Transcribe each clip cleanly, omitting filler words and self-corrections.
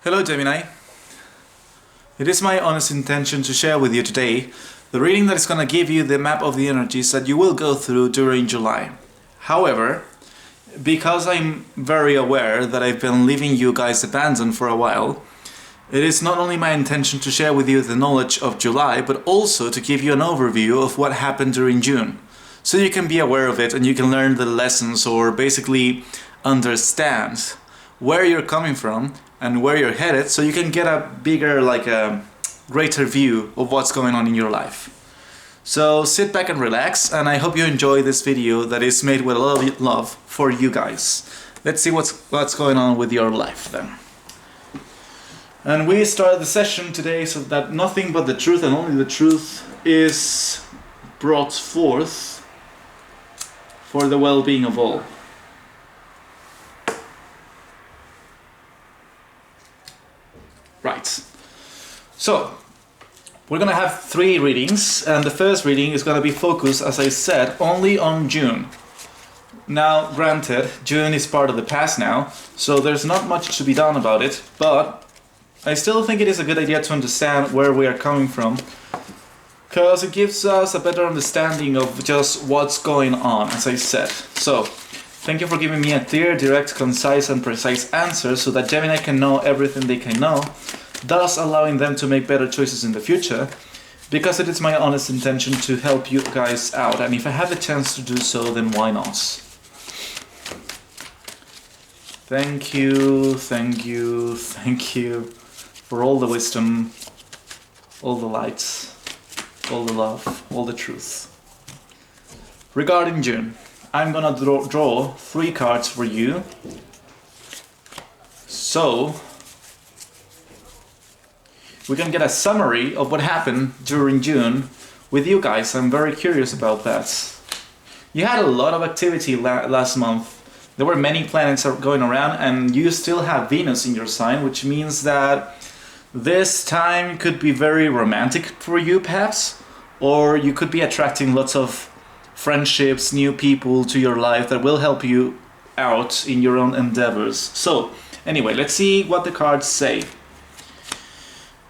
Hello Gemini. It is my honest intention to share with you today the reading that is going to give you the map of the energies that you will go through during July. However, because I'm very aware that I've been leaving you guys abandoned for a while, it is not only my intention to share with you the knowledge of July, but also to give you an overview of what happened during June. So you can be aware of it and you can learn the lessons, or basically understand where you're coming from and where you're headed, so you can get a bigger, a greater view of what's going on in your life. So sit back and relax, and I hope you enjoy this video that is made with a lot of love for you guys. Let's see what's going on with your life then. And we start the session today so that nothing but the truth and only the truth is brought forth for the well-being of all. Right. So, we're gonna have 3 readings, and the first reading is gonna be focused, as I said, only on June. Now, granted, June is part of the past now, so there's not much to be done about it, but I still think it is a good idea to understand where we are coming from, because it gives us a better understanding of just what's going on, as I said. So, thank you for giving me a clear, direct, concise and precise answer so that Gemini can know everything they can know, thus allowing them to make better choices in the future, because it is my honest intention to help you guys out, and if I have the chance to do so, then why not? Thank you for all the wisdom, all the light, all the love, all the truth. Regarding June, I'm gonna draw 3 cards for you. So we can get a summary of what happened during June with you guys. I'm very curious about that. You had a lot of activity last month. There were many planets going around, and you still have Venus in your sign, which means that this time could be very romantic for you perhaps, or you could be attracting lots of friendships, new people to your life that will help you out in your own endeavors. So anyway, let's see what the cards say.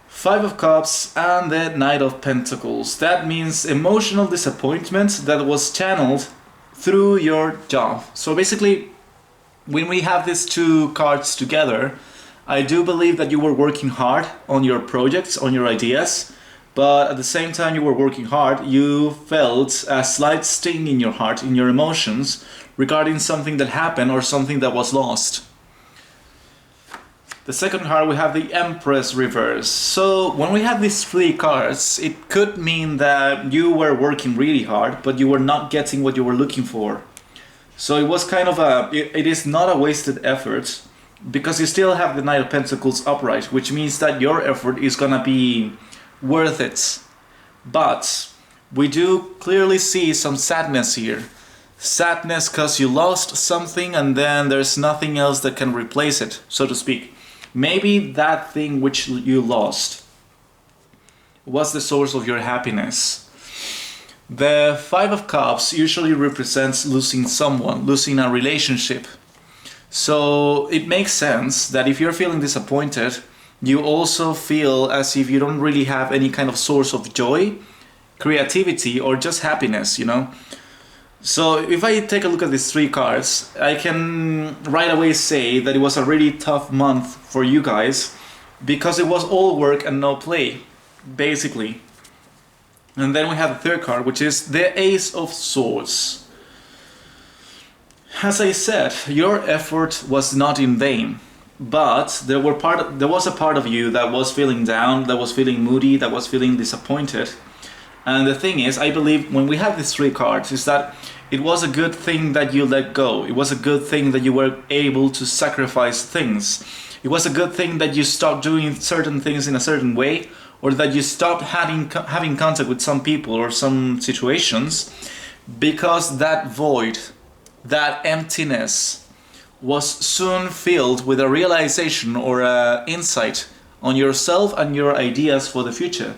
5 of Cups and the Knight of Pentacles. That means emotional disappointment that was channeled through your job. So basically, when we have these 2 cards together, I do believe that you were working hard on your projects, on your ideas, but at the same time you were working hard, you felt a slight sting in your heart, in your emotions, regarding something that happened or something that was lost. The second card, we have the Empress reverse. So when we have these 3 cards, it could mean that you were working really hard, but you were not getting what you were looking for. So it was kind of it is not a wasted effort, because you still have the Knight of Pentacles upright, which means that your effort is gonna be worth it. But we do clearly see some sadness here. Sadness because you lost something and then there's nothing else that can replace it, so to speak. Maybe that thing which you lost was the source of your happiness. The 5 of Cups usually represents losing someone, losing a relationship. So it makes sense that if you're feeling disappointed, you also feel as if you don't really have any kind of source of joy, creativity, or just happiness, you know? So if I take a look at these 3 cards, I can right away say that it was a really tough month for you guys, because it was all work and no play, basically. And then we have the 3rd card, which is the Ace of Swords. As I said, your effort was not in vain, but there was a part of you that was feeling down, that was feeling moody, that was feeling disappointed. And the thing is, I believe when we have these 3 cards, is that it was a good thing that you let go. It was a good thing that you were able to sacrifice things. It was a good thing that you stopped doing certain things in a certain way, or that you stopped having contact with some people or some situations, because that void, that emptiness, was soon filled with a realization or an insight on yourself and your ideas for the future.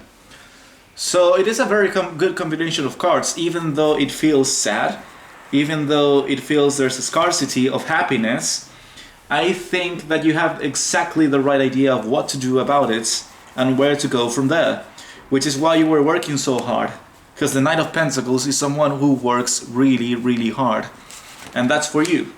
So it is a very good combination of cards, even though it feels sad, even though it feels there's a scarcity of happiness. I think that you have exactly the right idea of what to do about it and where to go from there, which is why you were working so hard. Because the Knight of Pentacles is someone who works really, really hard. And that's for you.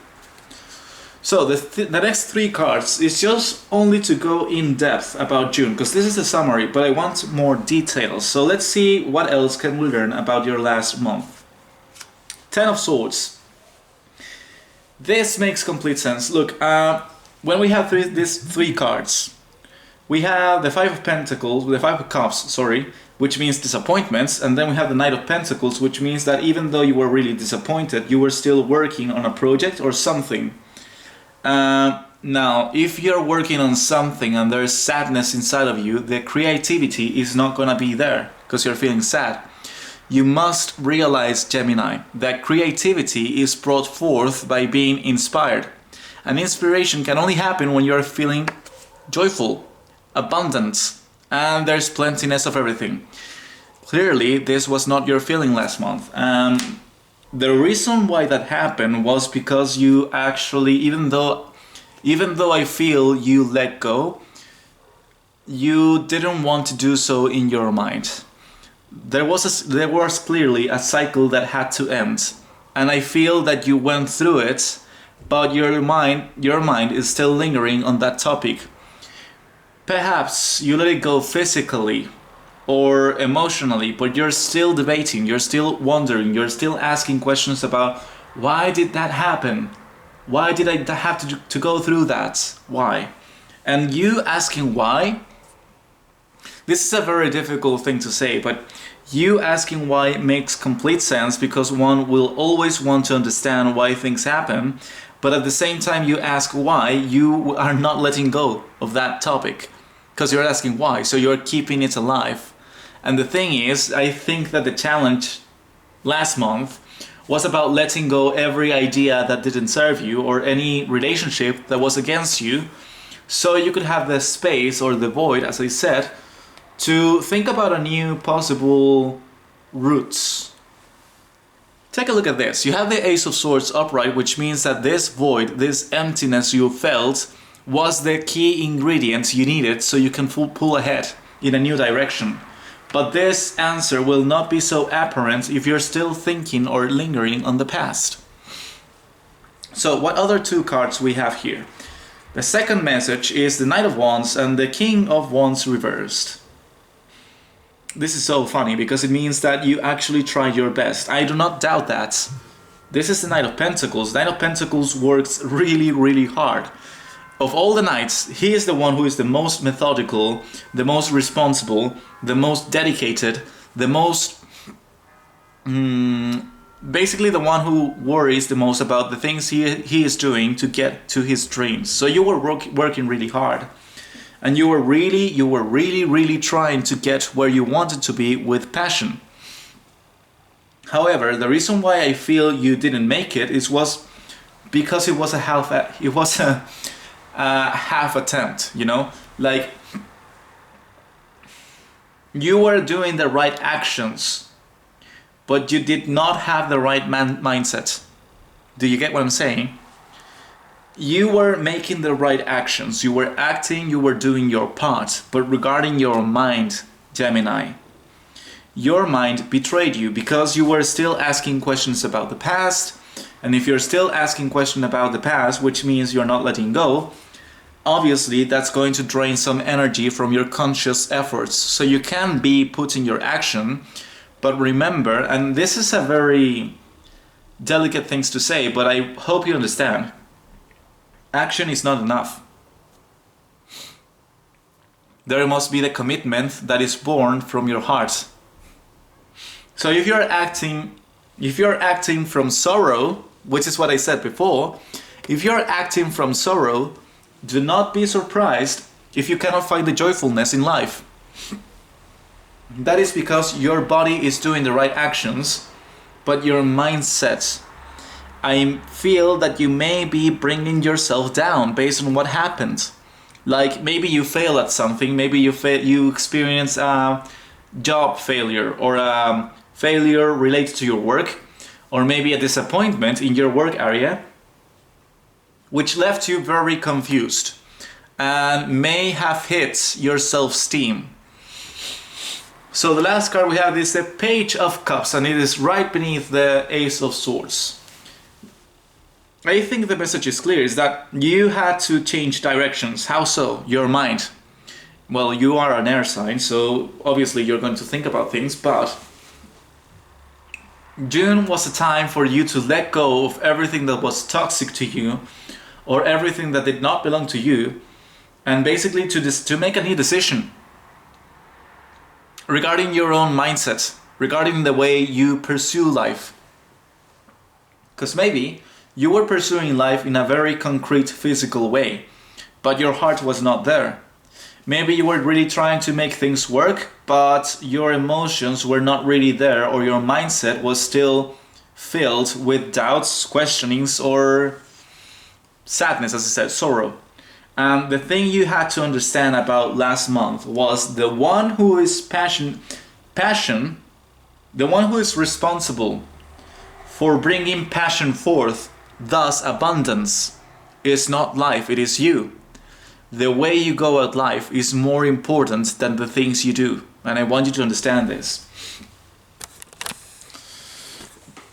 So the next three cards is just only to go in depth about June, because this is a summary, but I want more details. So let's see what else can we learn about your last month. Ten of Swords. This makes complete sense. Look, when we have these three cards, we have the Five of Pentacles, the Five of Cups, sorry, which means disappointments, and then we have the Knight of Pentacles, which means that even though you were really disappointed, you were still working on a project or something. Now, if you're working on something and there's sadness inside of you, the creativity is not gonna be there because you're feeling sad. You must realize, Gemini, that creativity is brought forth by being inspired. And inspiration can only happen when you're feeling joyful, abundant, and there's plentiness of everything. Clearly, this was not your feeling last month. The reason why that happened was because you actually, even though I feel you let go, you didn't want to do so in your mind. There was clearly a cycle that had to end, and I feel that you went through it, but your mind is still lingering on that topic. Perhaps you let it go physically or emotionally, but you're still debating, you're still wondering, you're still asking questions about why did that happen? Why did I have to go through that? Why? And you asking why, this is a very difficult thing to say, but you asking why makes complete sense, because one will always want to understand why things happen, but at the same time you ask why, you are not letting go of that topic, because you're asking why, so you're keeping it alive. And the thing is, I think that the challenge last month was about letting go every idea that didn't serve you or any relationship that was against you, so you could have the space or the void, as I said, to think about a new possible routes. Take a look at this. You have the Ace of Swords upright, which means that this void, this emptiness you felt, was the key ingredient you needed so you can pull ahead in a new direction. But this answer will not be so apparent if you're still thinking or lingering on the past. So what other two cards we have here? The second message is the Knight of Wands and the King of Wands reversed. This is so funny because it means that you actually tried your best. I do not doubt that. This is the Knight of Pentacles. The Knight of Pentacles works really, really hard. Of all the knights, he is the one who is the most methodical, the most responsible, the most dedicated, the most... basically the one who worries the most about the things he is doing to get to his dreams. So you were working really hard. And you were really trying to get where you wanted to be with passion. However, the reason why I feel you didn't make it was because it was a half attempt, you know? Like, you were doing the right actions, but you did not have the right mindset. Do you get what I'm saying? You were making the right actions, you were acting, you were doing your part, but regarding your mind, Gemini, your mind betrayed you because you were still asking questions about the past, and if you're still asking questions about the past, which means you're not letting go, obviously that's going to drain some energy from your conscious efforts. So you can be putting your action, but remember, and this is a very delicate thing to say, but I hope you understand, action is not enough. There must be the commitment that is born from your heart. So if you're acting from sorrow, which is what I said before, if you're acting from sorrow, do not be surprised if you cannot find the joyfulness in life. That is because your body is doing the right actions, but your mindset, I feel that you may be bringing yourself down based on what happened. Like maybe you fail at something, maybe you experience a job failure or a failure related to your work, or maybe a disappointment in your work area, which left you very confused and may have hit your self-esteem. So the last card we have is the Page of Cups, and it is right beneath the Ace of Swords. I think the message is clear, is that you had to change directions. How so? Your mind. Well, you are an air sign, so obviously you're going to think about things, but June was a time for you to let go of everything that was toxic to you, or everything that did not belong to you, and basically to make a new decision regarding your own mindset, regarding the way you pursue life. Because maybe you were pursuing life in a very concrete physical way, but your heart was not there. Maybe you were really trying to make things work, but your emotions were not really there, or your mindset was still filled with doubts, questionings, or sadness, as I said, sorrow. And the thing you had to understand about last month was the one who is passion, the one who is responsible for bringing passion forth, thus abundance, is not life, it is you. The way you go at life is more important than the things you do. And I want you to understand this.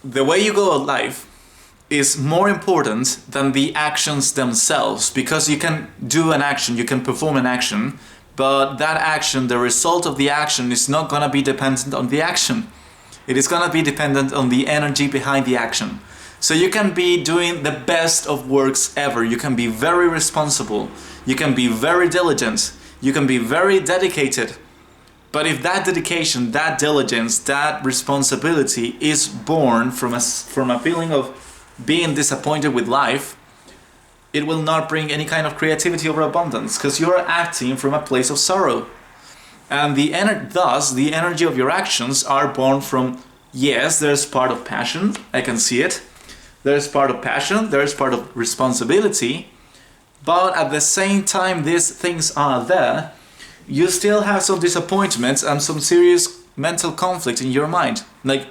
The way you go at life is more important than the actions themselves, because you can do an action, you can perform an action, but that action, the result of the action, is not going to be dependent on the action. It is going to be dependent on the energy behind the action. So you can be doing the best of works ever, you can be very responsible, you can be very diligent, you can be very dedicated, but if that dedication, that diligence, that responsibility is born from a feeling of being disappointed with life, it will not bring any kind of creativity or abundance, because you're acting from a place of sorrow. And thus, the energy of your actions are born from, yes, there's part of passion, I can see it. There's part of passion, there's part of responsibility, but at the same time these things are there, you still have some disappointments and some serious mental conflict in your mind. Like,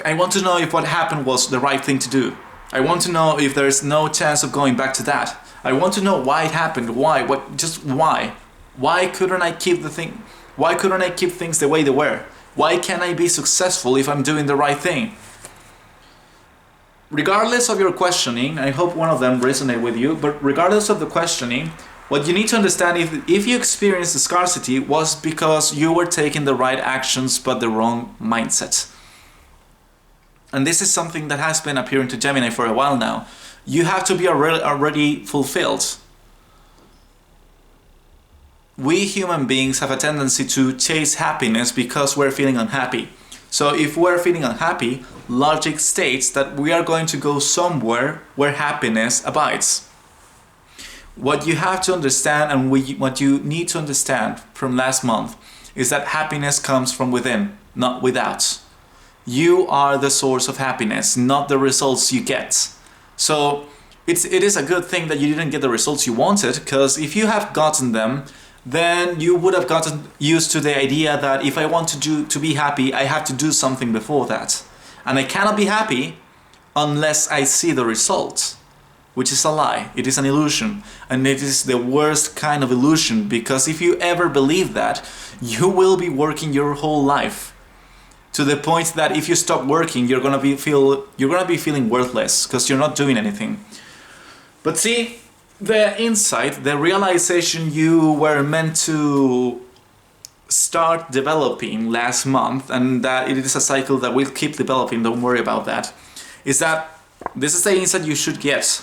I want to know if what happened was the right thing to do. I want to know if there's no chance of going back to that. I want to know why it happened, why, why? Why couldn't I keep why couldn't I keep things the way they were? Why can't I be successful if I'm doing the right thing? Regardless of your questioning, I hope one of them resonate with you, but regardless of the questioning, what you need to understand is if you experienced the scarcity was because you were taking the right actions but the wrong mindset. And this is something that has been appearing to Gemini for a while now. You have to be already fulfilled. We human beings have a tendency to chase happiness because we're feeling unhappy. So if we're feeling unhappy, logic states that we are going to go somewhere where happiness abides. What you have to understand, and what you need to understand from last month, is that happiness comes from within, not without. You are the source of happiness, not the results you get. So it is a good thing that you didn't get the results you wanted, because if you have gotten them, then you would have gotten used to the idea that if I want to be happy, I have to do something before that. And I cannot be happy unless I see the result, which is a lie. It is an illusion, and it is the worst kind of illusion, because if you ever believe that, you will be working your whole life to the point that if you stop working, you're gonna be feeling worthless because you're not doing anything. But see, the insight, the realization you were meant to start developing last month, and that it is a cycle that will keep developing, don't worry about that, is that this is the insight you should get.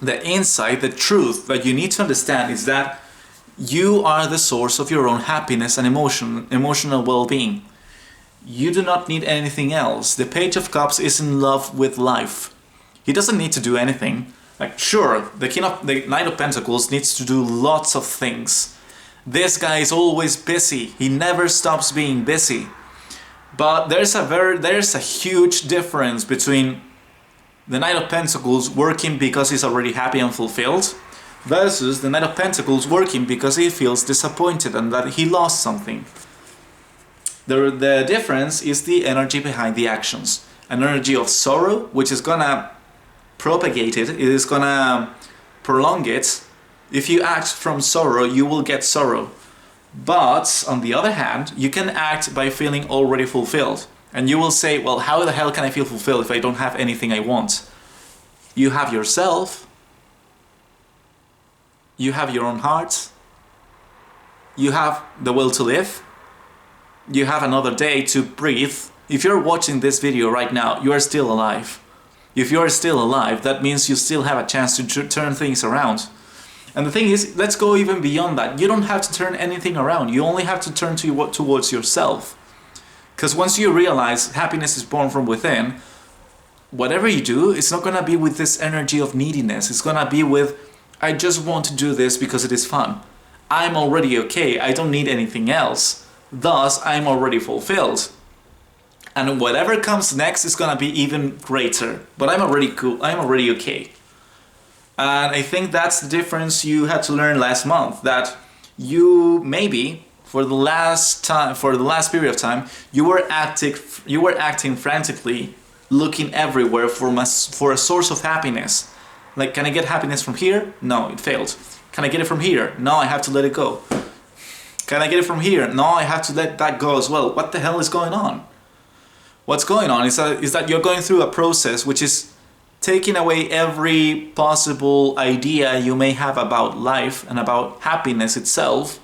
The insight, the truth that you need to understand is that you are the source of your own happiness and emotional well-being. You do not need anything else. The Page of Cups is in love with life. He doesn't need to do anything. Like, sure, the Knight of Pentacles needs to do lots of things. This guy is always busy. He never stops being busy. But there's a huge difference between the Knight of Pentacles working because he's already happy and fulfilled, versus the Knight of Pentacles working because he feels disappointed and that he lost something. The difference is the energy behind the actions. An energy of sorrow, which is gonna propagate it. It is gonna prolong it. If you act from sorrow, you will get sorrow. But on the other hand, you can act by feeling already fulfilled. And you will say, well, how the hell can I feel fulfilled if I don't have anything I want? You have yourself. You have your own heart. You have the will to live. You have another day to breathe. If you're watching this video right now, you are still alive. If you are still alive, that means you still have a chance to turn things around. And the thing is, let's go even beyond that. You don't have to turn anything around. You only have to turn towards yourself. Because once you realize happiness is born from within, whatever you do, it's not going to be with this energy of neediness. It's going to be with, I just want to do this because it is fun. I'm already okay. I don't need anything else. Thus, I'm already fulfilled. And whatever comes next is going to be even greater. But I'm already cool. I'm already okay. And I think that's the difference you had to learn last month. That you maybe for the last period of time, you were acting frantically, looking everywhere for a source of happiness. Like, can I get happiness from here? No, it failed. Can I get it from here? No, I have to let it go. Can I get it from here? No, I have to let that go as well. What the hell is going on? What's going on is that you're going through a process which is taking away every possible idea you may have about life and about happiness itself,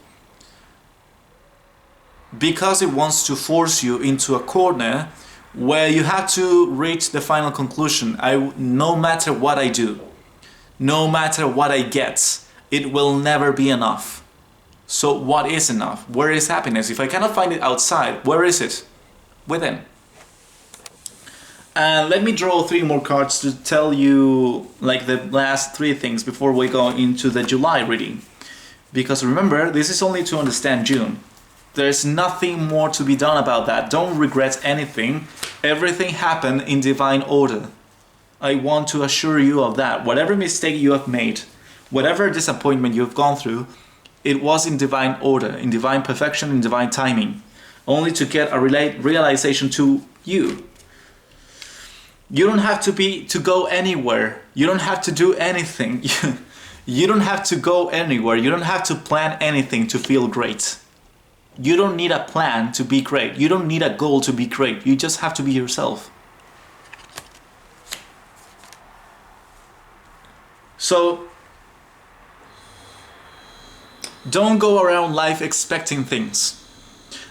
because it wants to force you into a corner where you have to reach the final conclusion. No matter what I do, no matter what I get, it will never be enough. So what is enough? Where is happiness? If I cannot find it outside, where is it? Within. And let me draw 3 more cards to tell you like the last 3 things before we go into the July reading. Because remember, this is only to understand June. There's nothing more to be done about that. Don't regret anything. Everything happened in divine order. I want to assure you of that. Whatever mistake you have made, whatever disappointment you've gone through, it was in divine order, in divine perfection, in divine timing. Only to get a realization to you. You don't have to go anywhere. You don't have to do anything. You don't have to go anywhere. You don't have to plan anything to feel great. You don't need a plan to be great. You don't need a goal to be great. You just have to be yourself. So, don't go around life expecting things.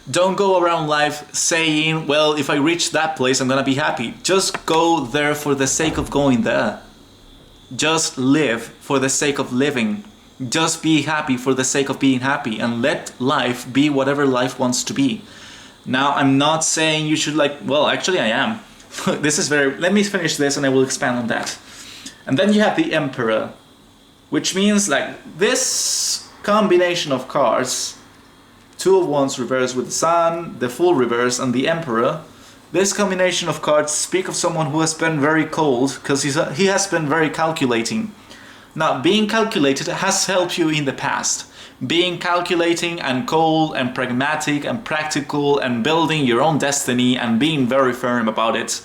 Don't go around life saying, well, if I reach that place, I'm gonna be happy. Just go there for the sake of going there. Just live for the sake of living. Just be happy for the sake of being happy, and let life be whatever life wants to be. Now, I'm not saying you should well, actually I am. Let me finish this and I will expand on that. And then you have the Emperor, which means this combination of cards, 2 of Wands reversed with the Sun, the Fool reverse, and the Emperor. This combination of cards speak of someone who has been very cold, because he has been very calculating. Now, being calculated has helped you in the past. Being calculating and cold and pragmatic and practical and building your own destiny and being very firm about it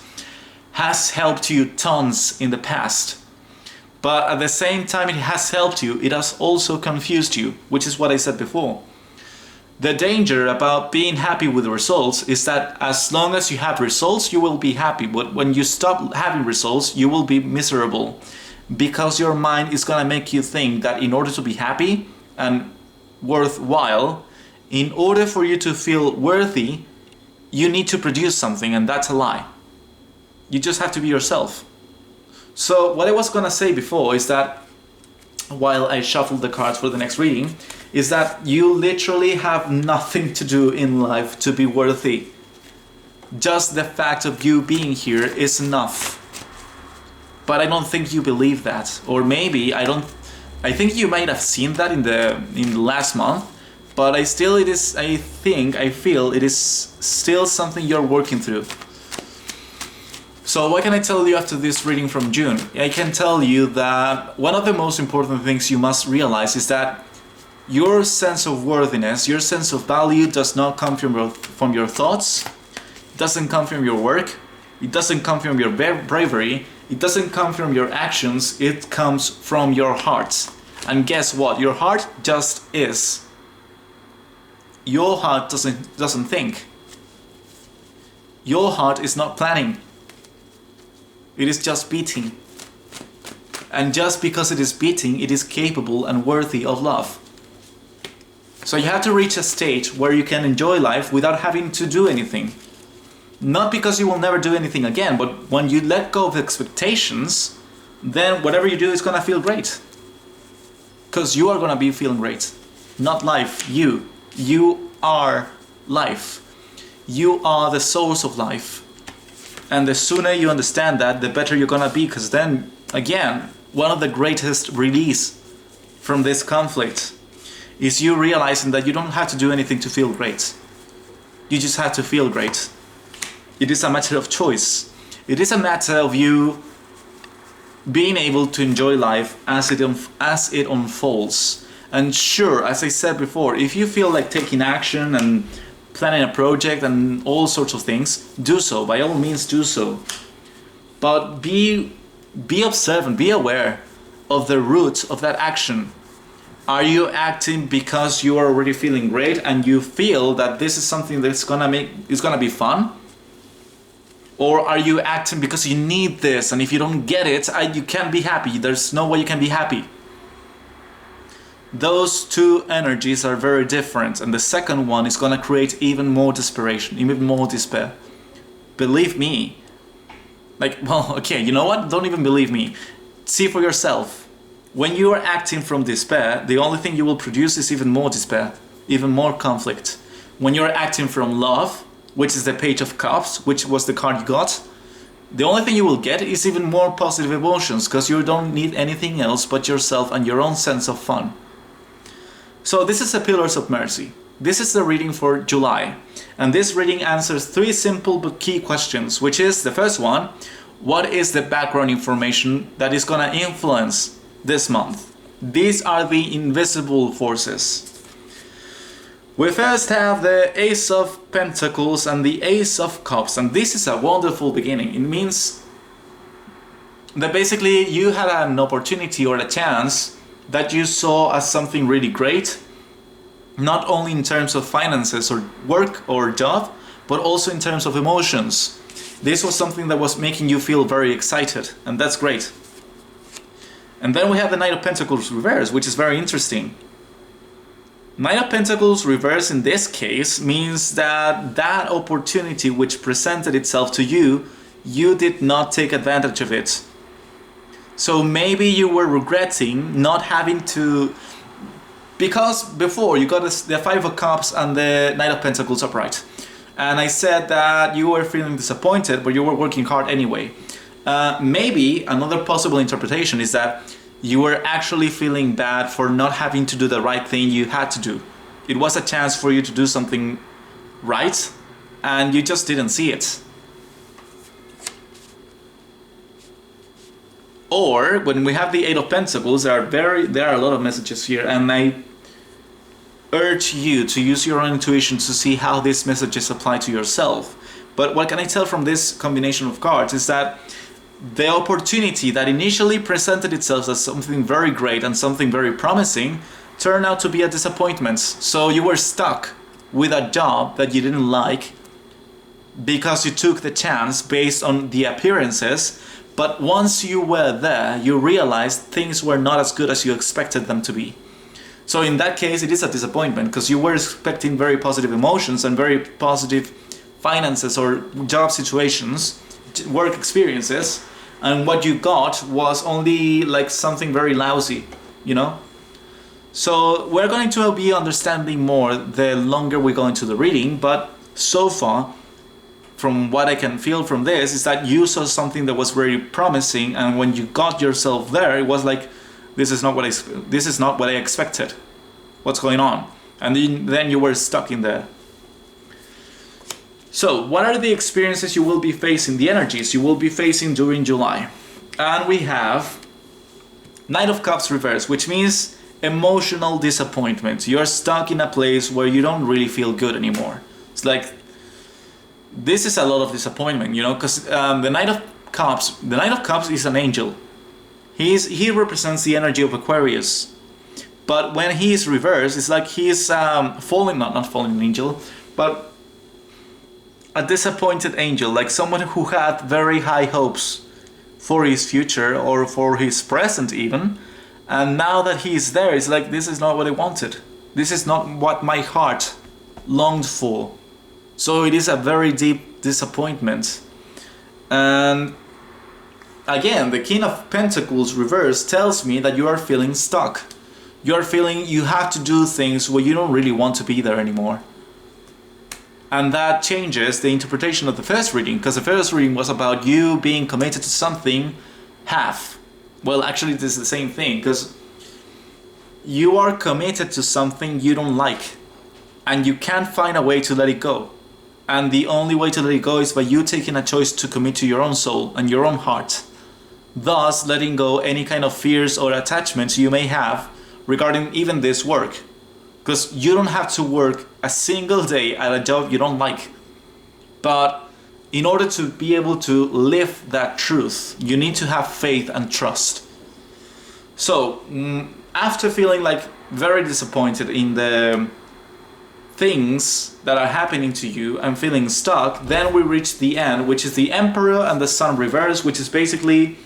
has helped you tons in the past. But at the same time it has helped you, it has also confused you, which is what I said before. The danger about being happy with the results is that as long as you have results, you will be happy. But when you stop having results, you will be miserable. Because your mind is gonna make you think that in order to be happy and worthwhile, in order for you to feel worthy, you need to produce something, and that's a lie. You just have to be yourself. So what I was gonna say before is that, while I shuffled the cards for the next reading, is that you literally have nothing to do in life to be worthy. Just the fact of you being here is enough. But I don't think you believe that. Or maybe I think you might have seen that in the last month, but I feel it is still something you're working through. So what can I tell you after this reading from June? I can tell you that one of the most important things you must realize is that your sense of worthiness, your sense of value does not come from your thoughts, it doesn't come from your work, it doesn't come from your bravery, It doesn't come from your actions, it comes from your heart. And guess what? Your heart just is. Your heart doesn't think. Your heart is not planning. It is just beating. And just because it is beating, it is capable and worthy of love. So you have to reach a stage where you can enjoy life without having to do anything. Not because you will never do anything again, but when you let go of expectations, then whatever you do is gonna feel great. Because you are gonna be feeling great. Not life, you. You are life. You are the source of life. And the sooner you understand that, the better you're gonna be, because then, again, one of the greatest release from this conflict is you realizing that you don't have to do anything to feel great. You just have to feel great. It is a matter of choice. It is a matter of you being able to enjoy life as it unfolds. And sure, as I said before, if you feel like taking action and planning a project and all sorts of things, do so. By all means, do so. But be observant, be aware of the root of that action. Are you acting because you are already feeling great and you feel that this is something that's gonna be fun? Or are you acting because you need this, and if you don't get it, you can't be happy? There's no way you can be happy. Those two energies are very different, and the second one is gonna create even more desperation, even more despair. Believe me. Okay, you know what? Don't even believe me. See for yourself. When you are acting from despair, the only thing you will produce is even more despair, even more conflict. When you're acting from love, which is the Page of Cups, which was the card you got, the only thing you will get is even more positive emotions, because you don't need anything else but yourself and your own sense of fun. So this is the Pillars of Mercy. This is the reading for July. And this reading answers 3 simple but key questions, which is the first one: what is the background information that is going to influence this month? These are the invisible forces. We first have the Ace of Pentacles and the Ace of Cups, and this is a wonderful beginning. It means that basically you had an opportunity or a chance that you saw as something really great, not only in terms of finances or work or job, but also in terms of emotions. This was something that was making you feel very excited, and that's great. And then we have the Knight of Pentacles reverse, which is very interesting. Knight of Pentacles reverse in this case means that that opportunity which presented itself to you, you did not take advantage of it. So maybe you were regretting not having to, because before you got the 5 of Cups and the Knight of Pentacles upright. And I said that you were feeling disappointed, but you were working hard anyway. Maybe another possible interpretation is that you were actually feeling bad for not having to do the right thing you had to do. It was a chance for you to do something right, and you just didn't see it. Or when we have the 8 of Pentacles, there are a lot of messages here, and I urge you to use your own intuition to see how these messages apply to yourself. But what can I tell from this combination of cards is that the opportunity that initially presented itself as something very great and something very promising turned out to be a disappointment. So you were stuck with a job that you didn't like because you took the chance based on the appearances, but once you were there, you realized things were not as good as you expected them to be. So in that case, it is a disappointment because you were expecting very positive emotions and very positive finances or job situations, work experiences, and what you got was only like something very lousy, you know? So we're going to be understanding more the longer we go into the reading, but so far, from what I can feel from this, is that you saw something that was very promising, and when you got yourself there, it was like, this is not what I expected. What's going on? And then you were stuck in there. So, what are the experiences you will be facing, the energies you will be facing during July? And we have Knight of Cups reverse, which means emotional disappointment. You're stuck in a place where you don't really feel good anymore. It's like, this is a lot of disappointment, you know, because the Knight of Cups. The Knight of Cups is an angel. He represents the energy of Aquarius. But when he is reversed, it's like he's fallen, not fallen angel, but a disappointed angel, like someone who had very high hopes for his future or for his present even. And now that he is there, it's like, this is not what I wanted. This is not what my heart longed for. So it is a very deep disappointment. And again, the King of Pentacles reversed tells me that you are feeling stuck. You are feeling you have to do things where you don't really want to be there anymore. And that changes the interpretation of the first reading, because the first reading was about you being committed to something half. Well, actually, this is the same thing, because you are committed to something you don't like, and you can't find a way to let it go. And the only way to let it go is by you taking a choice to commit to your own soul and your own heart, thus letting go any kind of fears or attachments you may have regarding even this work. Because you don't have to work a single day at a job you don't like. But in order to be able to live that truth, you need to have faith and trust. So, after feeling like very disappointed in the things that are happening to you and feeling stuck, then we reach the end, which is the Emperor and the Sun reverse, which is basically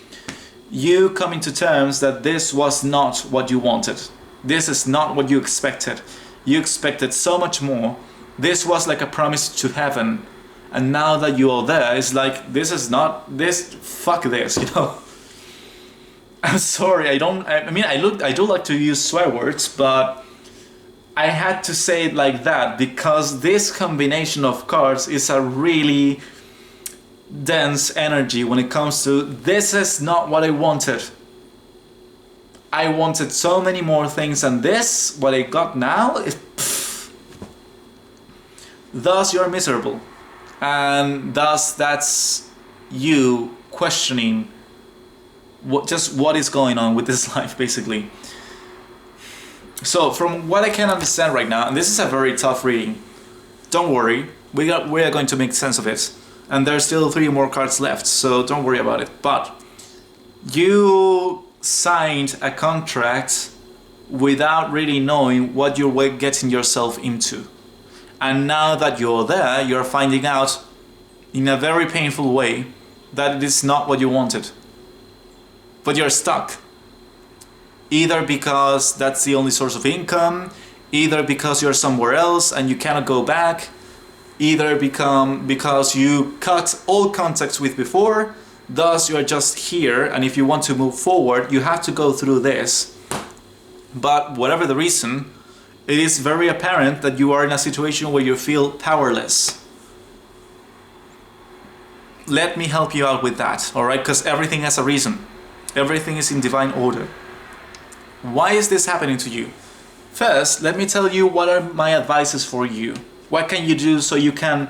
you coming to terms that this was not what you wanted. This is not what you expected. You expected so much more. This was like a promise to heaven. And now that you are there, it's like, this is not this, fuck this, you know. I'm sorry, I do like to use swear words, but I had to say it like that because this combination of cards is a really dense energy when it comes to, this is not what I wanted. I wanted so many more things than this. What I got now is pfft. Thus you're miserable. And thus that's you questioning what is going on with this life, basically. So from what I can understand right now, and this is a very tough reading, don't worry, we are going to make sense of it. And there's still 3 more cards left, so don't worry about it. But you signed a contract without really knowing what you're getting yourself into. And now that you're there, you're finding out in a very painful way that it is not what you wanted. But you're stuck. Either because that's the only source of income, either because you're somewhere else and you cannot go back, either because you cut all contacts with before, thus you're just here, and if you want to move forward, you have to go through this. But whatever the reason, it is very apparent that you are in a situation where you feel powerless. Let me help you out with that, alright? Because everything has a reason. Everything is in divine order. Why is this happening to you? First, let me tell you what are my advices for you. What can you do so you can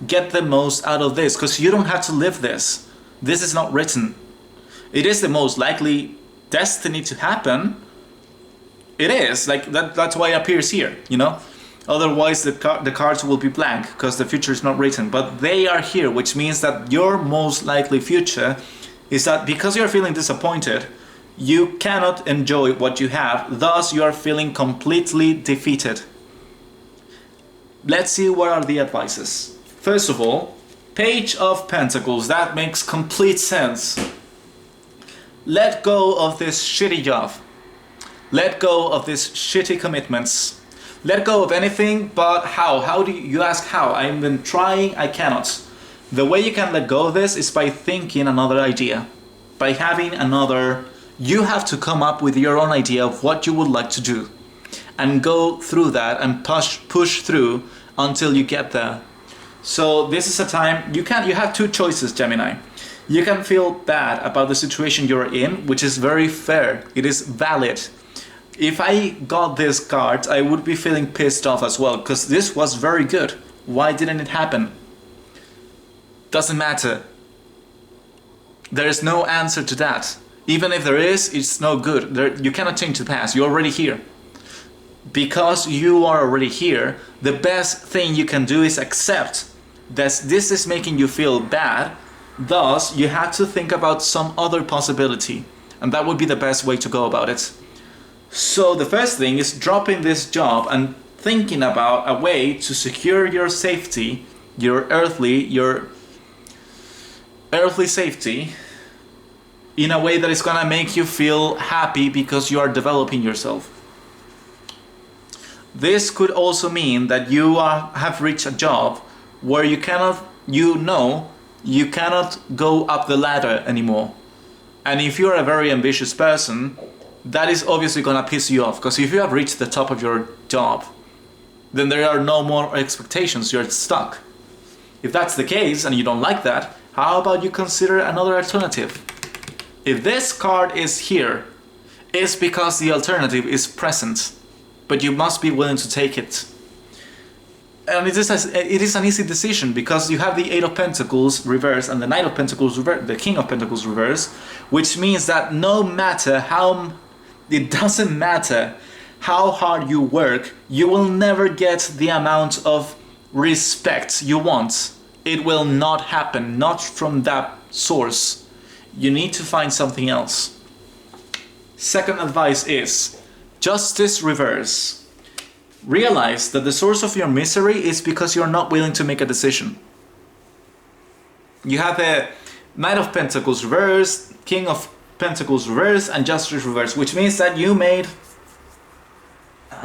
get the most out of this? Because you don't have to live this. This is not written. It is the most likely destiny to happen. It is, like that's why it appears here, you know? Otherwise the cards will be blank because the future is not written. But they are here, which means that your most likely future is that because you're feeling disappointed, you cannot enjoy what you have, thus you are feeling completely defeated. Let's see what are the advices. First of all, Page of Pentacles, that makes complete sense. Let go of this shitty job. Let go of these shitty commitments. Let go of anything, but how? How do you ask how? I've been trying, I cannot. The way you can let go of this is by thinking another idea. By having another, you have to come up with your own idea of what you would like to do. And go through that and push through until you get there. So this is a time, you have 2 choices, Gemini. You can feel bad about the situation you're in, which is very fair. It is valid. If I got this card, I would be feeling pissed off as well, because this was very good. Why didn't it happen? Doesn't matter. There is no answer to that. Even if there is, it's no good. You cannot change the past. You're already here. Because you are already here, the best thing you can do is accept that this is making you feel bad, Thus, you have to think about some other possibility, and that would be the best way to go about it. So the first thing is dropping this job and thinking about a way to secure your safety, your earthly safety, in a way that is gonna make you feel happy because you are developing yourself. This could also mean that you have reached a job where you cannot go up the ladder anymore. And if you're a very ambitious person, that is obviously gonna piss you off, because if you have reached the top of your job, then there are no more expectations, you're stuck. If that's the case and you don't like that, how about you consider another alternative? If this card is here, it's because the alternative is present, but you must be willing to take it. And it is an easy decision, because you have the Eight of Pentacles reverse and the Knight of Pentacles reverse, the King of Pentacles reverse, which means that it doesn't matter how hard you work, you will never get the amount of respect you want. It will not happen, not from that source. You need to find something else. Second advice is Justice reverse. Realize that the source of your misery is because you're not willing to make a decision. You have the Knight of Pentacles reverse, King of Pentacles reverse, and Justice reverse, which means that you made...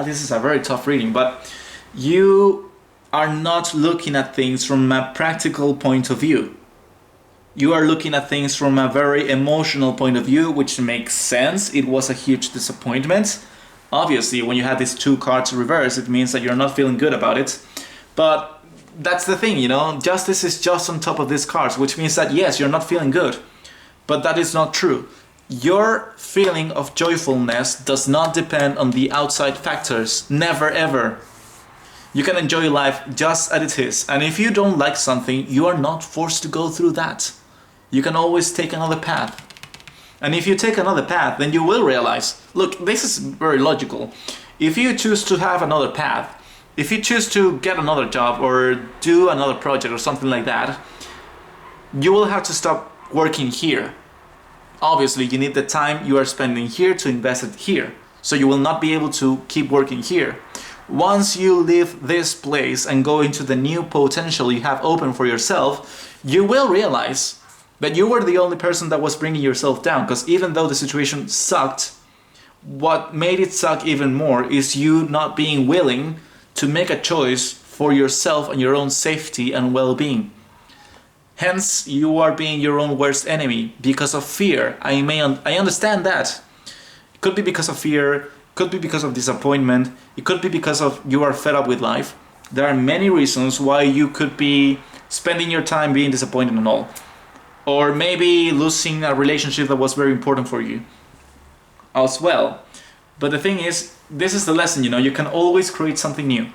this is a very tough reading, but you are not looking at things from a practical point of view. You are looking at things from a very emotional point of view, which makes sense. It was a huge disappointment. Obviously, when you have these two cards reversed, it means that you're not feeling good about it. But that's the thing, Justice is just on top of these cards, which means that yes, you're not feeling good. But that is not true. Your feeling of joyfulness does not depend on the outside factors. Never ever. You can enjoy life just as it is. And if you don't like something, you are not forced to go through that. You can always take another path. And if you take another path, then you will realize, look, this is very logical. If you choose to have another path, if you choose to get another job or do another project or something like that, you will have to stop working here. Obviously, you need the time you are spending here to invest it here. So you will not be able to keep working here. Once you leave this place and go into the new potential you have open for yourself, you will realize that you were the only person that was bringing yourself down, because even though the situation sucked, what made it suck even more is you not being willing to make a choice for yourself and your own safety and well-being. Hence, you are being your own worst enemy because of fear. I understand that. It could be because of fear, could be because of disappointment, it could be because of you are fed up with life. There are many reasons why you could be spending your time being disappointed and all. Or maybe losing a relationship that was very important for you as well. But the thing is, this is the lesson, you can always create something new.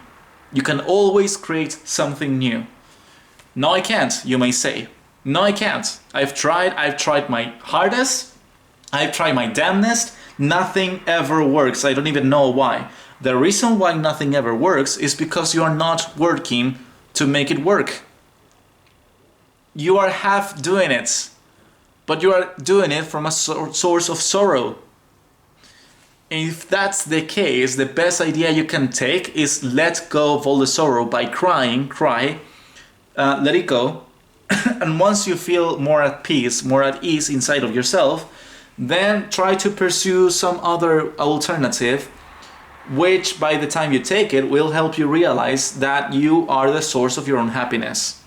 You can always create something new. No, I can't, you may say. No, I can't. I've tried my hardest, I've tried my damnedest, nothing ever works. I don't even know why. The reason why nothing ever works is because you are not working to make it work. You are half doing it, but you are doing it from a source of sorrow. If that's the case, the best idea you can take is let go of all the sorrow by crying, let it go. And once you feel more at peace, more at ease inside of yourself, then try to pursue some other alternative, which by the time you take it will help you realize that you are the source of your own happiness.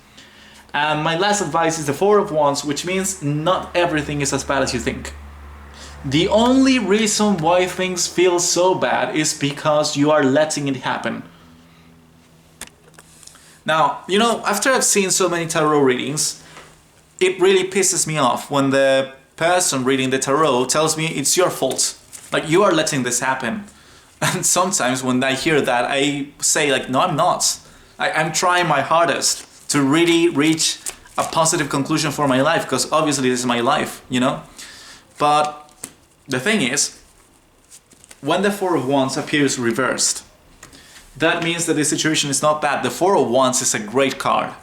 And my last advice is the Four of Wands, which means not everything is as bad as you think. The only reason why things feel so bad is because you are letting it happen. Now, after I've seen so many tarot readings, it really pisses me off when the person reading the tarot tells me it's your fault. Like, you are letting this happen. And sometimes when I hear that, I say no, I'm not. I'm trying my hardest to really reach a positive conclusion for my life, because obviously this is my life, But the thing is, when the Four of Wands appears reversed, that means that the situation is not bad. The Four of Wands is a great card.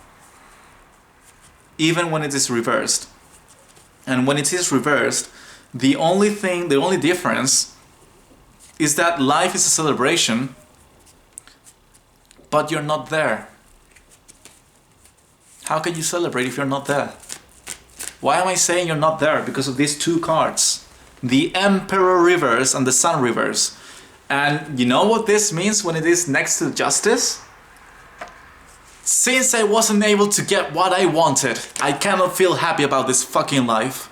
even when it is reversed. And when it is reversed, the only difference is that life is a celebration, but you're not there. How can you celebrate if you're not there? Why am I saying you're not there? Because of these two cards. The Emperor reverse and the Sun reverse. And you know what this means when it is next to Justice? Since I wasn't able to get what I wanted, I cannot feel happy about this fucking life.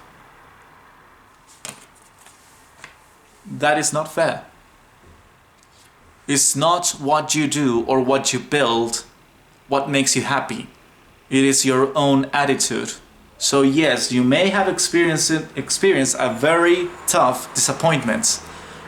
That is not fair. It's not what you do or what you build what makes you happy. It is your own attitude. So yes, you may have experienced a very tough disappointment,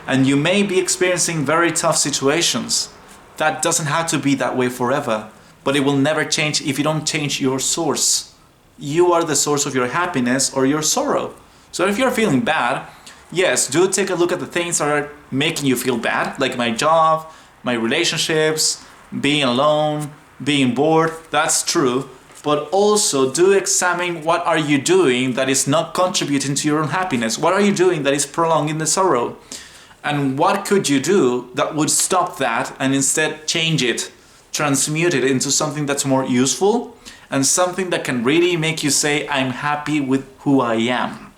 and you may be experiencing very tough situations. That doesn't have to be that way forever, but it will never change if you don't change your source. You are the source of your happiness or your sorrow. So if you're feeling bad, yes, do take a look at the things that are making you feel bad, like my job, my relationships, being alone, being bored. That's true. But also do examine what are you doing that is not contributing to your own happiness. What are you doing that is prolonging the sorrow? And what could you do that would stop that and instead change it, transmute it into something that's more useful and something that can really make you say, I'm happy with who I am.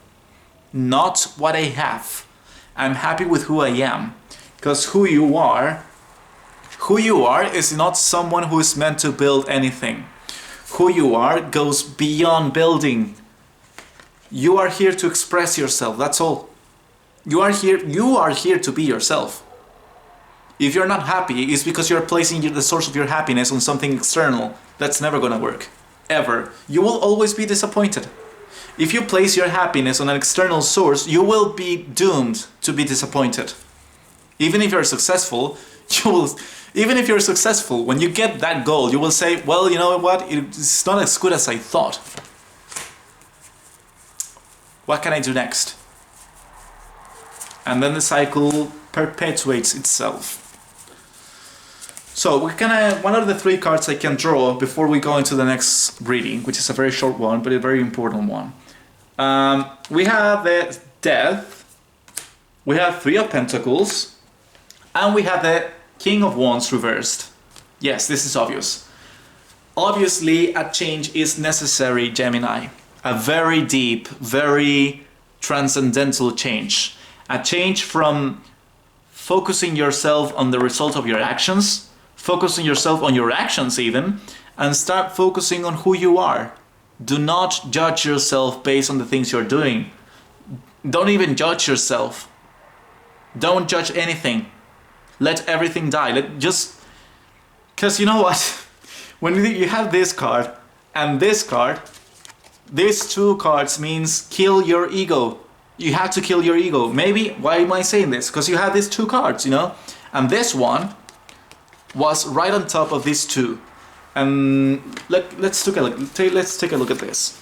Not what I have. I'm happy with who I am. Because who you are is not someone who is meant to build anything. Who you are goes beyond building. You are here to express yourself, that's all. You are here to be yourself. If you're not happy, it's because you're placing the source of your happiness on something external. That's never gonna work. Ever. You will always be disappointed. If you place your happiness on an external source, you will be doomed to be disappointed. Even if you're successful, when you get that goal, you will say, well, you know what, it's not as good as I thought. What can I do next? And then the cycle perpetuates itself. So one of the three cards I can draw before we go into the next reading, which is a very short one, but a very important one. We have the Death, we have Three of Pentacles, and we have the King of Wands reversed. Yes, this is obvious. Obviously, a change is necessary, Gemini. A very deep, very transcendental change. A change from focusing yourself on the result of your actions, focusing yourself on your actions even, and start focusing on who you are. Do not judge yourself based on the things you're doing. Don't even judge yourself. Don't judge anything. Let everything die. Because you know what? When you have this card and this card, these two cards means kill your ego. You have to kill your ego. Maybe, why am I saying this? Because you have these two cards, you know? And this one was right on top of these two. And let's take a look at this.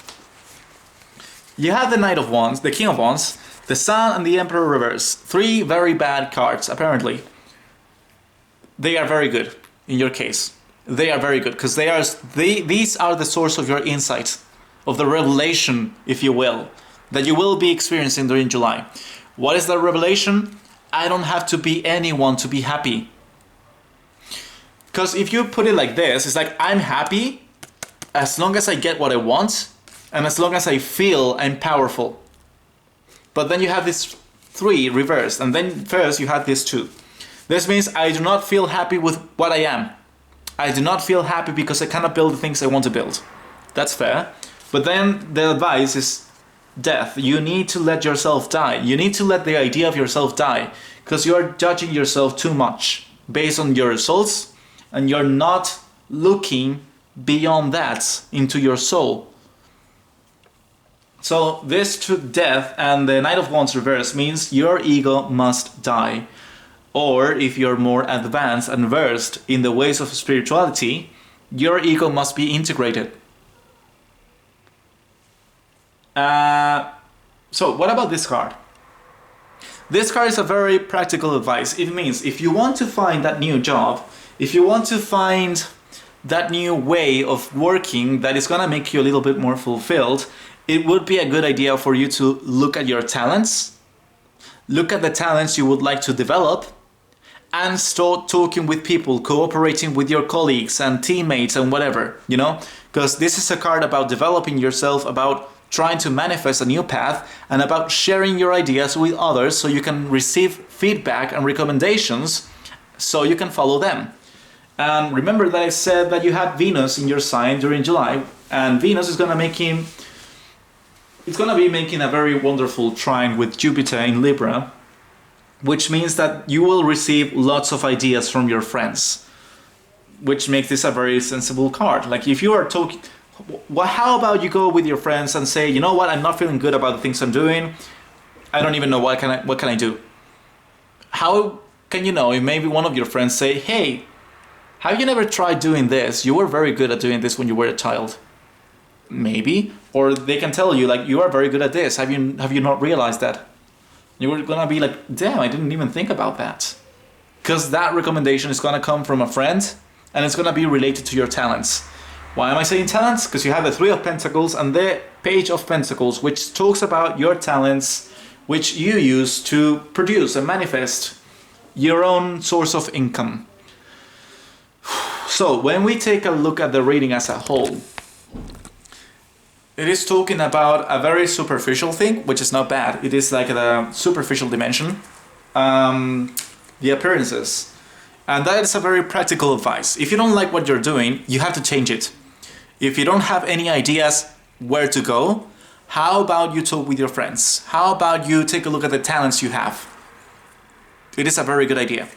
You have the Knight of Wands, the King of Wands, the Sun, and the Emperor reverse. Three very bad cards, apparently. They are very good in your case. They are very good because these are the source of your insight, of the revelation, if you will, that you will be experiencing during July. What is that revelation? I don't have to be anyone to be happy. Because if you put it like this, it's like I'm happy as long as I get what I want and as long as I feel I'm powerful. But then you have this three reversed, and then first you had this two. This means I do not feel happy with what I am. I do not feel happy because I cannot build the things I want to build. That's fair. But then the advice is death. You need to let yourself die. You need to let the idea of yourself die because you are judging yourself too much based on your results and you're not looking beyond that into your soul. So this to death and the Knight of Wands reverse means your ego must die. Or if you're more advanced and versed in the ways of spirituality, your ego must be integrated. So what about this card? This card is a very practical advice. It means if you want to find that new job, if you want to find that new way of working that is gonna make you a little bit more fulfilled, it would be a good idea for you to look at your talents, look at the talents you would like to develop, and start talking with people, cooperating with your colleagues and teammates and whatever, you know? Because this is a card about developing yourself, about trying to manifest a new path, and about sharing your ideas with others so you can receive feedback and recommendations so you can follow them. And remember that I said that you had Venus in your sign during July, and Venus is gonna be making a very wonderful trine with Jupiter in Libra, which means that you will receive lots of ideas from your friends, which makes this a very sensible card. Like if you are talking, how about you go with your friends and say, you know what, I'm not feeling good about the things I'm doing. I don't even know what can I do. How can you know if maybe one of your friends say, hey, have you never tried doing this? You were very good at doing this when you were a child. Maybe. Or they can tell you, like, you are very good at this. Have you not realized that? You were gonna be like, damn, I didn't even think about that. Because that recommendation is gonna come from a friend, and it's gonna be related to your talents. Why am I saying talents? Because you have the Three of Pentacles and the Page of Pentacles, which talks about your talents, which you use to produce and manifest your own source of income. So when we take a look at the reading as a whole, it is talking about a very superficial thing, which is not bad. It is like the superficial dimension, the appearances. And that is a very practical advice. If you don't like what you're doing, you have to change it. If you don't have any ideas where to go, how about you talk with your friends? How about you take a look at the talents you have? It is a very good idea.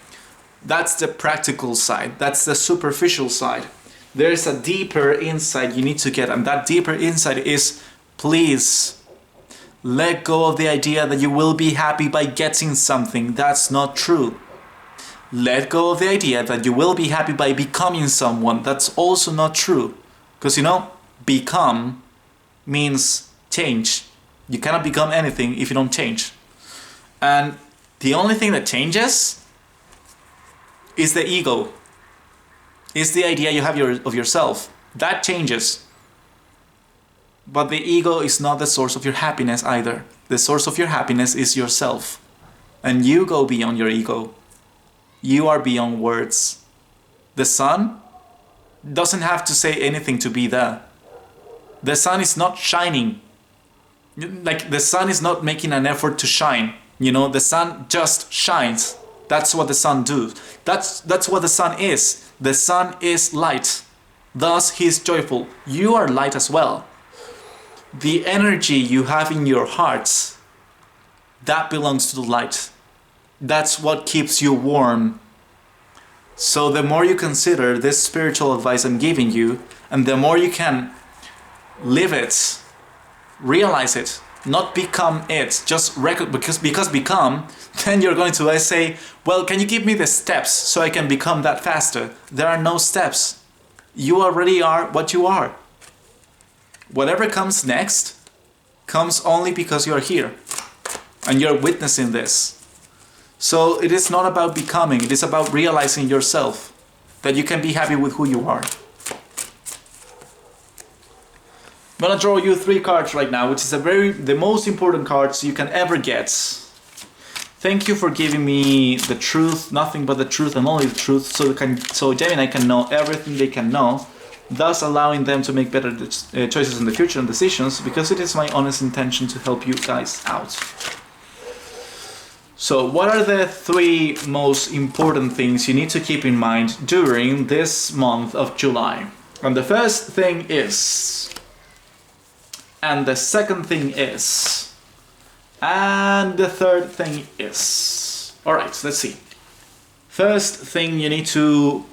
That's the practical side. That's the superficial side. There's a deeper insight you need to get, and that deeper insight is, please let go of the idea that you will be happy by getting something. That's not true. Let go of the idea that you will be happy by becoming someone. That's also not true. Because you know, become means change. You cannot become anything if you don't change. And the only thing that changes is the ego. Is the idea you have of yourself. That changes. But the ego is not the source of your happiness either. The source of your happiness is yourself. And you go beyond your ego. You are beyond words. The sun doesn't have to say anything to be there. The sun is not shining. Like the sun is not making an effort to shine. You know, the sun just shines. That's what the sun does. That's what the sun is. The sun is light. Thus he is joyful. You are light as well. The energy you have in your hearts, that belongs to the light. That's what keeps you warm. So the more you consider this spiritual advice I'm giving you, and the more you can live it, realize it, not become it, just because become, then you're going to say, well, can you give me the steps so I can become that faster? There are no steps. You already are what you are. Whatever comes next comes only because you're here and you're witnessing this. So it is not about becoming, it is about realizing yourself, that you can be happy with who you are. I'm gonna draw you 3 cards right now, which is the most important cards you can ever get. Thank you for giving me the truth, nothing but the truth and only the truth, so Gemini can know everything they can know, thus allowing them to make better choices in the future and decisions, because it is my honest intention to help you guys out. So what are the 3 most important things you need to keep in mind during this month of July? And the first thing is, and the second thing is, and the third thing is. All right, let's see. First thing you need to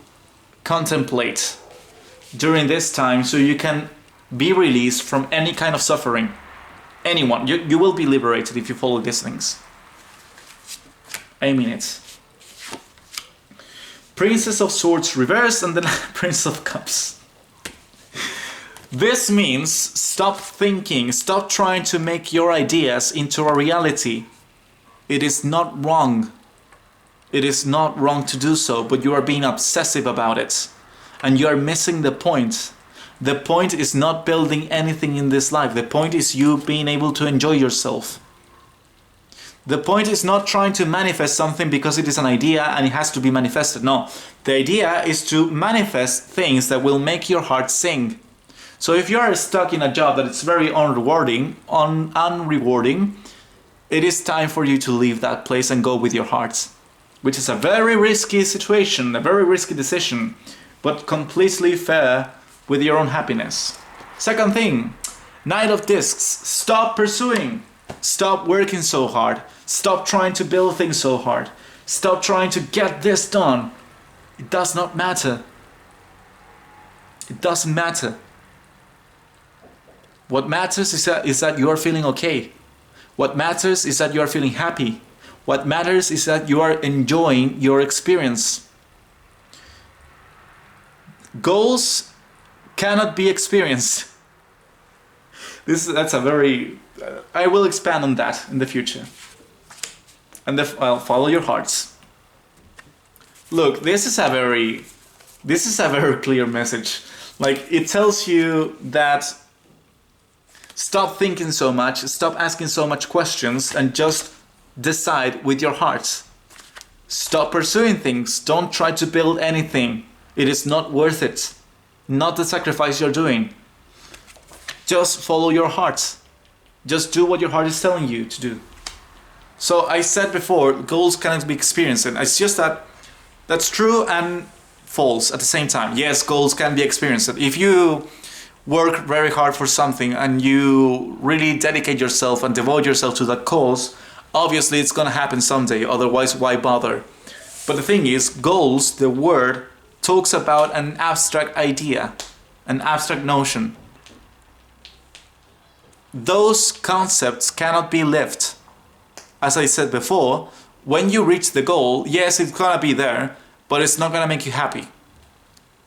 contemplate during this time so you can be released from any kind of suffering. Anyone, you will be liberated if you follow these things. I mean it. Princess of Swords reversed and then Prince of Cups. This means stop thinking, stop trying to make your ideas into a reality. It is not wrong. It is not wrong to do so, but you are being obsessive about it. and you are missing the point. The point is not building anything in this life. The point is you being able to enjoy yourself. The point is not trying to manifest something because it is an idea and it has to be manifested. No, the idea is to manifest things that will make your heart sing. So if you are stuck in a job that is very unrewarding, it is time for you to leave that place and go with your heart, which is a very risky situation, a very risky decision, but completely fair with your own happiness. Second thing, Knight of Discs, stop pursuing. Stop working so hard. Stop trying to build things so hard. Stop trying to get this done. It does not matter. It doesn't matter. What matters is that you are feeling okay. What matters is that you are feeling happy. What matters is that you are enjoying your experience. Goals cannot be experienced. That's a very... I will expand on that in the future. And follow your hearts. Look, this is a very clear message. Like, it tells you that stop thinking so much, stop asking so much questions, and just decide with your heart. Stop pursuing things. Don't try to build anything. It is not worth it. Not the sacrifice you're doing. Just follow your heart. Just do what your heart is telling you to do. So I said before, goals cannot be experienced. And it's just that that's true and false at the same time. Yes, goals can be experienced. If you work very hard for something and you really dedicate yourself and devote yourself to that cause, obviously it's going to happen someday. Otherwise, why bother? But the thing is, goals, the word, talks about an abstract idea, an abstract notion. Those concepts cannot be lived. As I said before, when you reach the goal, yes, it's gonna be there, but it's not gonna make you happy.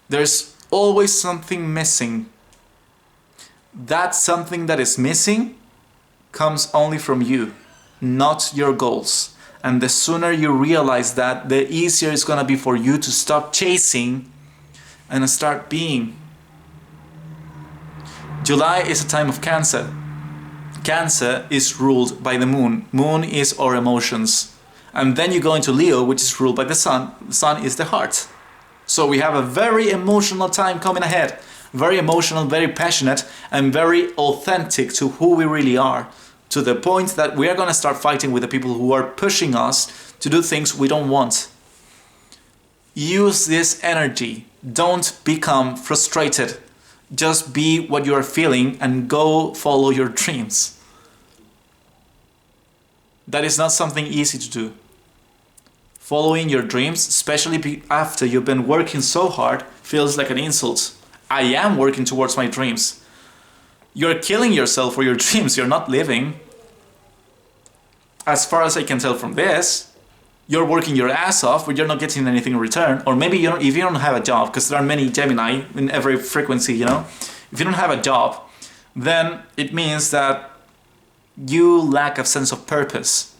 There's always something missing. That something that is missing comes only from you, not your goals. And the sooner you realize that, the easier it's gonna be for you to stop chasing and start being. July is a time of Cancer. Cancer is ruled by the moon. Moon is our emotions. And then you go into Leo, which is ruled by the sun. The sun is the heart. So we have a very emotional time coming ahead. Very emotional, very passionate, and very authentic to who we really are. To the point that we are going to start fighting with the people who are pushing us to do things we don't want. Use this energy. Don't become frustrated. Just be what you are feeling and go follow your dreams. That is not something easy to do. Following your dreams, especially after you've been working so hard, feels like an insult. I am working towards my dreams. You're killing yourself for your dreams. You're not living. As far as I can tell from this, you're working your ass off, but you're not getting anything in return. Or maybe if you don't have a job, because there are many Gemini in every frequency, you know. If you don't have a job, then it means that you lack a sense of purpose.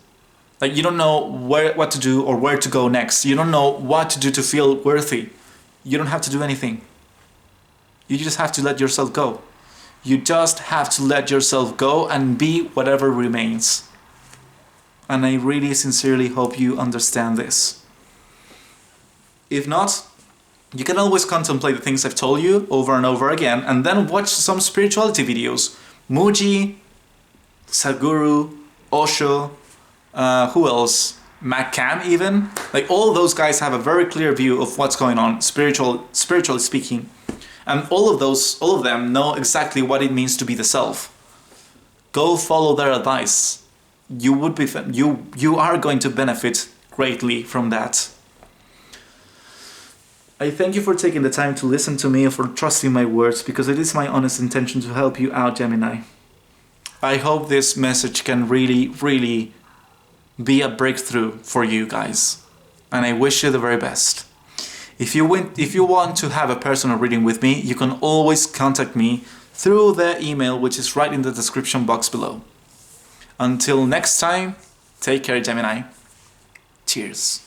Like you don't know what to do or where to go next. You don't know what to do to feel worthy. You don't have to do anything. You just have to let yourself go. You just have to let yourself go and be whatever remains. And I really sincerely hope you understand this. If not, you can always contemplate the things I've told you over and over again, and then watch some spirituality videos. Muji, Sadhguru, Osho, who else? Macam even. Like all those guys have a very clear view of what's going on, spiritually speaking. And all of them know exactly what it means to be the self. Go follow their advice. You are going to benefit greatly from that. I thank you for taking the time to listen to me and for trusting my words, because it is my honest intention to help you out, Gemini. I hope this message can really, really be a breakthrough for you guys. And I wish you the very best. If you want to have a personal reading with me, you can always contact me through the email which is right in the description box below. Until next time, take care, Gemini. Cheers.